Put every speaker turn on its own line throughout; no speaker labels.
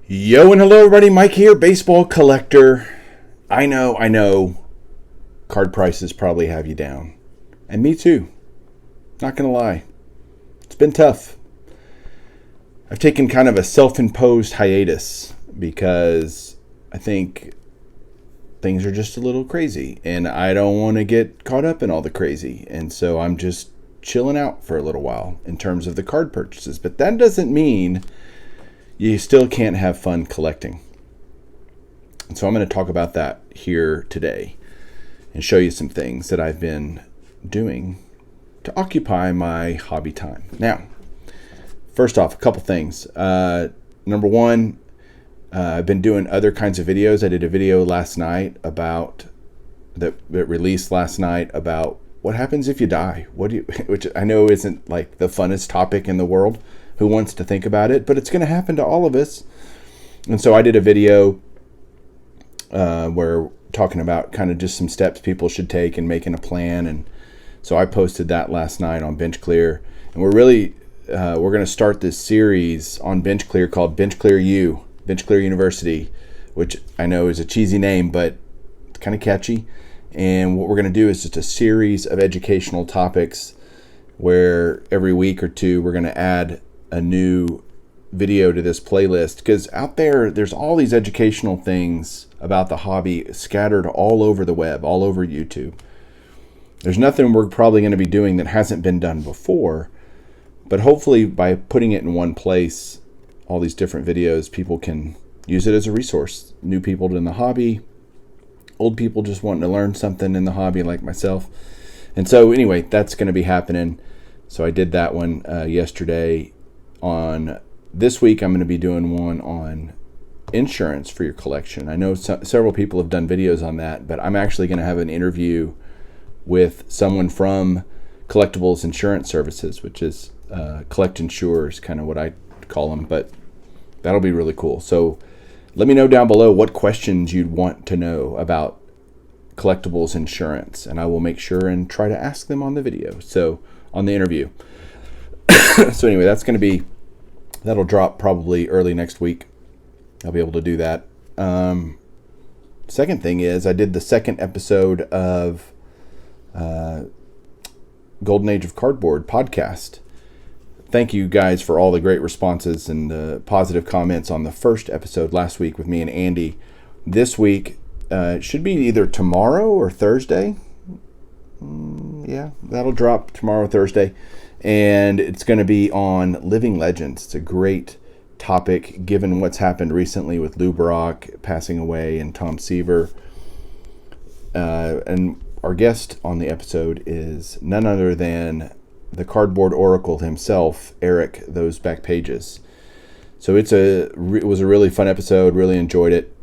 Yo and hello everybody, Mike here, baseball collector. I know, card prices probably have you down. And me too, not gonna lie. It's been tough. I've taken kind of a self-imposed hiatus because I think things are just a little crazy and I don't want to get caught up in all the crazy. And so I'm just chilling out for a little while in terms of the card purchases. But that doesn't mean you still can't have fun collecting. And so I'm going to talk about that here today and show you some things that I've been doing to occupy my hobby time. Now, first off, a couple things. Number one, I've been doing other kinds of videos. I did a video last night about that released last night about what happens if you die. Which I know isn't like the funnest topic in the world. Who wants to think about it? But it's going to happen to all of us. And so I did a video where talking about kind of just some steps people should take in making a plan. And so I posted that last night on Bench Clear. And we're going to start this series on Bench Clear called Bench Clear University, which I know is a cheesy name, but it's kind of catchy. And what we're going to do is just a series of educational topics where every week or two we're going to add a new video to this playlist, because out there's all these educational things about the hobby scattered all over the web, all over YouTube. There's nothing we're probably going to be doing that hasn't been done before, but hopefully by putting it in one place, all these different videos, people can use it as a resource. New people in the hobby, old people just wanting to learn something in the hobby like myself. And so anyway, that's going to be happening. So I did that one yesterday. On this week, I'm going to be doing one on insurance for your collection. I know several people have done videos on that, but I'm actually going to have an interview with someone from Collectibles Insurance Services, which is Collect Insure is kind of what I call them, but that'll be really cool. So let me know down below what questions you'd want to know about collectibles insurance, and I will make sure and try to ask them on the video, so on the interview. So anyway, that'll drop probably early next week. I'll be able to do that. Second thing is I did the second episode of Golden Age of Cardboard podcast. Thank you guys for all the great responses and the positive comments on the first episode last week with me and Andy. This week it should be either tomorrow or Thursday. Yeah, that'll drop tomorrow or Thursday. And it's going to be on living legends. It's a great topic given what's happened recently with Lou Brock passing away and Tom Seaver. And our guest on the episode is none other than the cardboard oracle himself, Eric Those Back Pages. So it was a really fun episode. Really enjoyed it.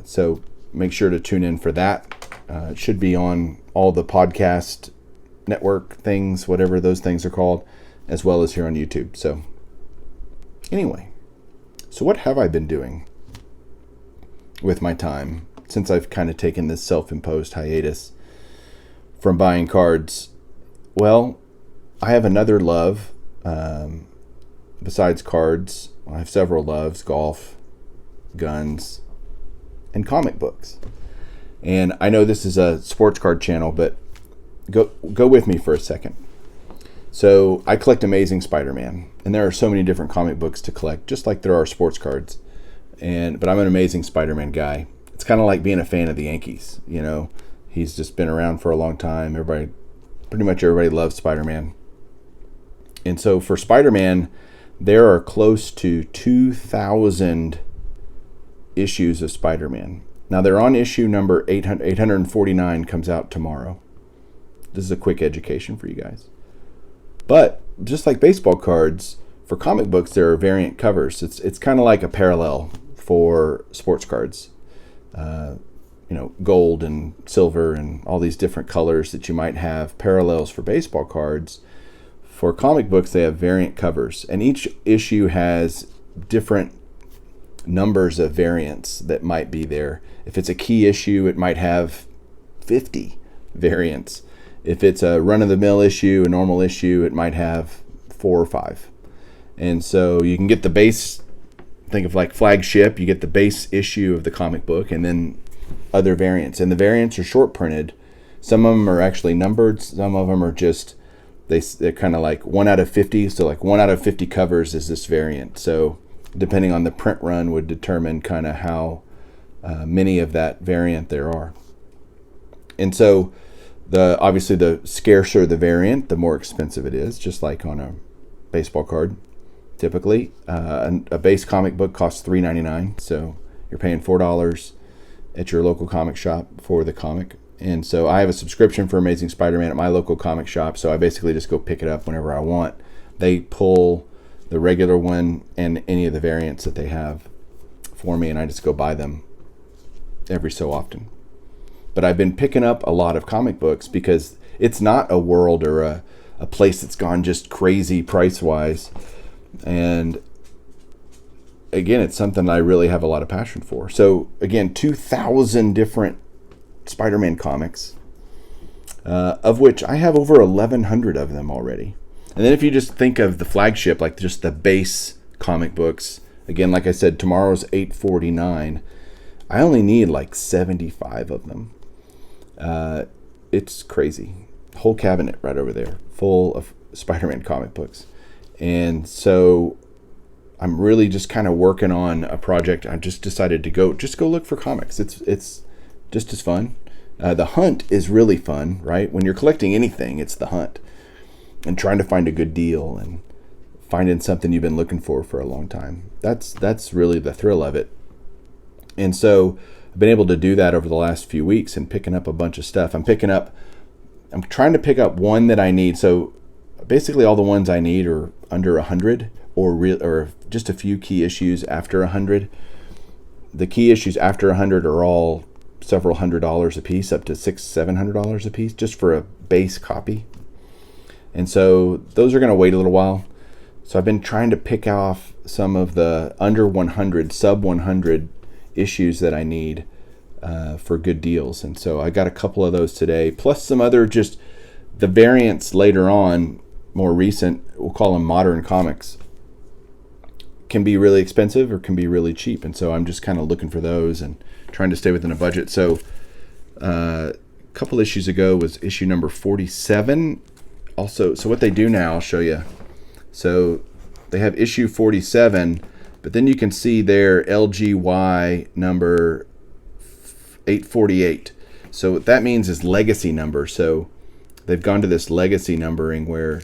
So make sure to tune in for that. It should be on all the podcast network things, whatever those things are called, as well as here on YouTube. So anyway, so what have I been doing with my time since I've kind of taken this self-imposed hiatus from buying cards? Well, I have another love besides cards. I have several loves: golf, guns, and comic books. And I know this is a sports card channel, but go with me for a second. So I collect Amazing Spider-Man, and there are so many different comic books to collect, just like there are sports cards. But I'm an Amazing Spider-Man guy. It's kind of like being a fan of the Yankees. You know, he's just been around for a long time. Pretty much everybody loves Spider-Man. And so for Spider-Man, there are close to 2,000 issues of Spider-Man. Now they're on issue number 849, comes out tomorrow. This is a quick education for you guys. But just like baseball cards, for comic books there are variant covers. It's kind of like a parallel for sports cards. Gold and silver and all these different colors that you might have parallels for baseball cards. For comic books, they have variant covers, and each issue has different numbers of variants that might be there. If it's a key issue, it might have 50 variants. If it's a run-of-the-mill issue, a normal issue, it might have 4 or 5. And so you can get the base think of like flagship, you get the base issue of the comic book and then other variants. And the variants are short printed. Some of them are actually numbered. Some of them are just, they're kind of like 1 out of 50. So like 1 out of 50 covers is this variant. So depending on the print run would determine kind of how many of that variant there are. And so obviously the scarcer the variant, the more expensive it is, just like on a baseball card. Typically, a base comic book costs $3.99, so you're paying $4 at your local comic shop for the comic. And so I have a subscription for Amazing Spider-Man at my local comic shop, so I basically just go pick it up whenever I want. They pull the regular one and any of the variants that they have for me, and I just go buy them every so often. But I've been picking up a lot of comic books because it's not a world or a place that's gone just crazy price-wise. And again, it's something I really have a lot of passion for. So again, 2,000 different Spider-Man comics, of which I have over 1,100 of them already. And then if you just think of the flagship, like just the base comic books, again, like I said, tomorrow's $8.49. I only need like 75 of them. It's crazy. Whole cabinet right over there full of Spider-Man comic books. And so I'm really just kind of working on a project. I just decided to go look for comics. It's just as fun. The hunt is really fun, right? When you're collecting anything, it's the hunt and trying to find a good deal and finding something you've been looking for a long time. That's really the thrill of it. And so I've been able to do that over the last few weeks and picking up a bunch of stuff. I'm trying to pick up one that I need. So basically all the ones I need are under 100 or just a few key issues after 100. The key issues after 100 are all several $100s a piece, up to $600-700 a piece, just for a base copy. And so those are going to wait a little while. So I've been trying to pick off some of the under 100, sub 100 issues that I need for good deals. And so I got a couple of those today, plus some other just the variants later on, more recent, we'll call them modern comics, can be really expensive or can be really cheap. And so I'm just kind of looking for those and trying to stay within a budget. So a couple issues ago was issue number 47. Also, so what they do now, I'll show you. So they have issue 47, but then you can see their LGY number 848. So what that means is legacy number. So they've gone to this legacy numbering where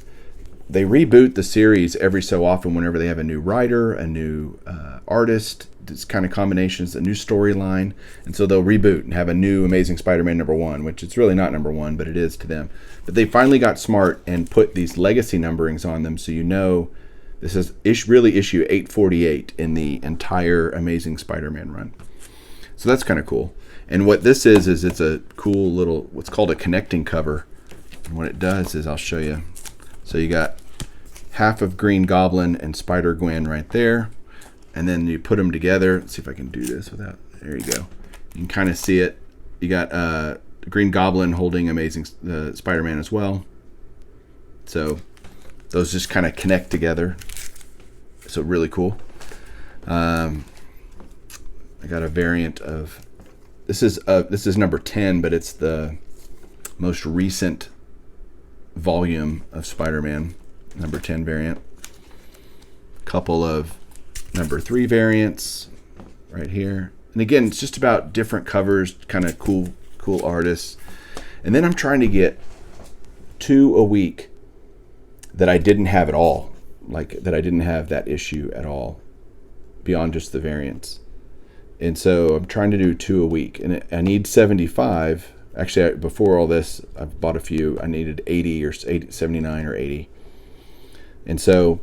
they reboot the series every so often whenever they have a new writer, a new artist, this kind of combinations, a new storyline. And so they'll reboot and have a new Amazing Spider-Man #1, which it's really not #1, but it is to them. But they finally got smart and put these legacy numberings on them, so you know this is really issue 848 in the entire Amazing Spider-Man run. So that's kind of cool. And what this is it's a cool little, what's called a connecting cover. And what it does is, I'll show you. So you got half of Green Goblin and Spider-Gwen right there. And then you put them together. Let's see if I can do this without, there you go. You can kind of see it. You got Green Goblin holding Amazing Spider-Man as well. So those just kind of connect together. So really cool. I got a variant of, this is number 10, but it's the most recent volume of Spider-Man, number 10 variant. Couple of number 3 variants right here. And again, it's just about different covers, kind of cool artists. And then I'm trying to get 2 a week that I didn't have at all, like that I didn't have that issue at all, beyond just the variants. And so I'm trying to do 2 a week, and I need 75. Actually, before all this, I've bought a few. I needed 80 or 79 or 80. And so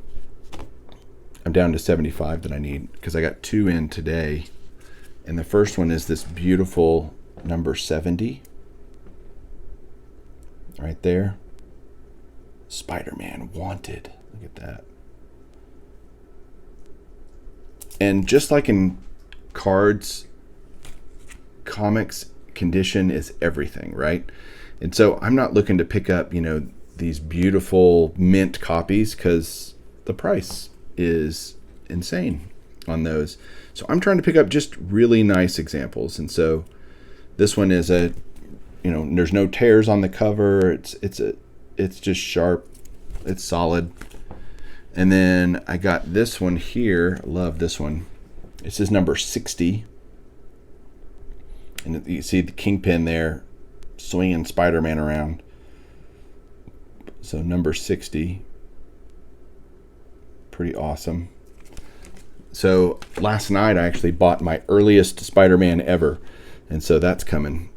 I'm down to 75 that I need because I got 2 in today. And the first one is this beautiful number 70. Right there. Spider-Man Wanted. Look at that. And just like in cards, comics, condition is everything, right? And so I'm not looking to pick up, these beautiful mint copies because the price is insane. on those. So I'm trying to pick up just really nice examples. And so this one is there's no tears on the cover. It's just sharp. It's solid. And then I got this one here. Love this one. This is number 60. And you see the Kingpin there swinging Spider-Man around. So number 60. Pretty awesome. So last night I actually bought my earliest Spider-Man ever. And so that's coming.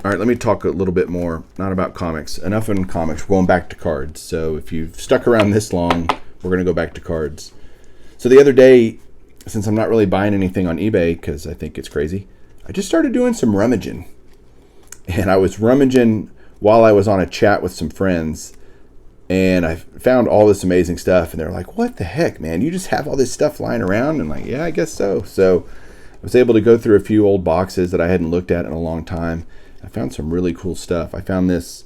All right, let me talk a little bit more, not about comics. Enough in comics. We're going back to cards. So if you've stuck around this long, we're going to go back to cards. So the other day, since I'm not really buying anything on eBay because I think it's crazy, I just started doing some rummaging. And I was rummaging while I was on a chat with some friends. And I found all this amazing stuff. And they're like, what the heck, man? You just have all this stuff lying around? And I'm like, yeah, I guess so. So I was able to go through a few old boxes that I hadn't looked at in a long time. I found some really cool stuff. I found this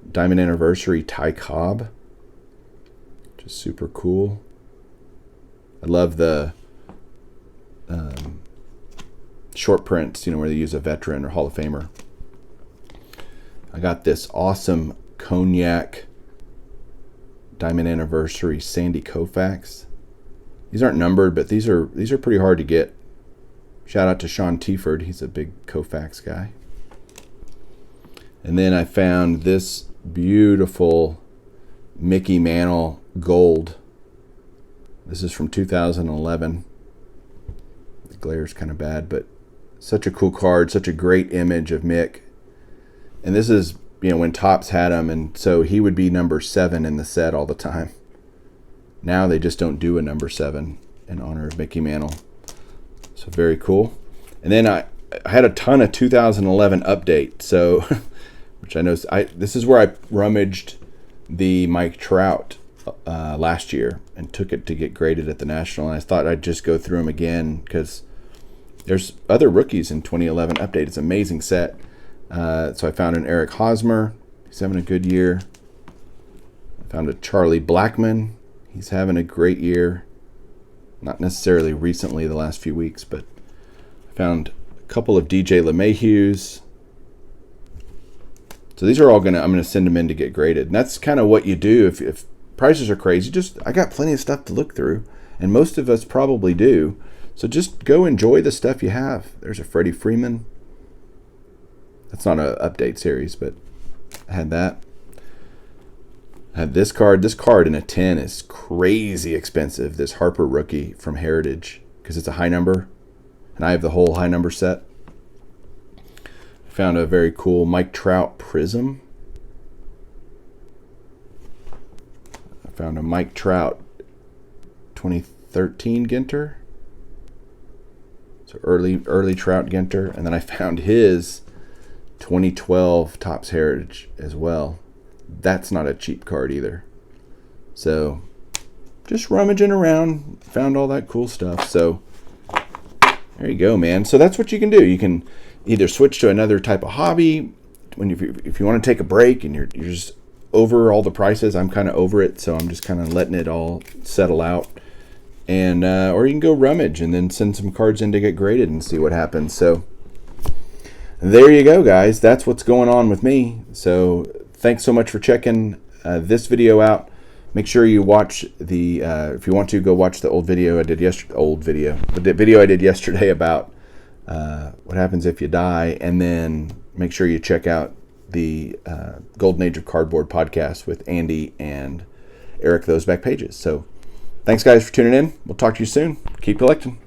Diamond Anniversary Ty Cobb. Just super cool. I love the short prints, where they use a veteran or Hall of Famer. I got this awesome Cognac Diamond Anniversary Sandy Koufax. These aren't numbered, but these are pretty hard to get. Shout out to Sean Tiford. He's a big Koufax guy. And then I found this beautiful Mickey Mantle Gold. This is from 2011. The glare's kind of bad, but such a cool card, such a great image of Mick. And this is, when Topps had him, and so he would be number 7 in the set all the time. Now they just don't do a number 7 in honor of Mickey Mantle. So very cool. And then I had a ton of 2011 update, so which I know this is where I rummaged the Mike Trout last year and took it to get graded at the National. And I thought I'd just go through them again because there's other rookies in 2011 update. It's an amazing set. So I found an Eric Hosmer. He's having a good year. I found a Charlie Blackmon. He's having a great year. Not necessarily recently, the last few weeks, but I found a couple of DJ LeMahieu's. So these are all I'm gonna send them in to get graded. And that's kind of what you do if prices are crazy. I got plenty of stuff to look through, and most of us probably do. So just go enjoy the stuff you have. There's a Freddy Freeman. That's not an update series, but I had that. I had this card. This card in a 10 is crazy expensive. This Harper rookie from Heritage, because it's a high number, and I have the whole high number set. I found a very cool Mike Trout Prism. I found a Mike Trout 2013 Ginter. So early Trout Ginter, and then I found his 2012 Topps Heritage as well. That's not a cheap card either. So just rummaging around, found all that cool stuff. So there you go, man. So that's what you can do. You can either switch to another type of hobby if you want to take a break and you're just over all the prices. I'm kind of over it, so I'm just kind of letting it all settle out. And or you can go rummage and then send some cards in to get graded and see what happens. So there you go, guys. That's what's going on with me. So thanks so much for checking this video out. Make sure you watch the, if you want to, go watch the old video I did yesterday. The video I did yesterday about what happens if you die, and then make sure you check out the Golden Age of Cardboard podcast with Andy and Eric, those back pages. So thanks, guys, for tuning in. We'll talk to you soon. Keep collecting.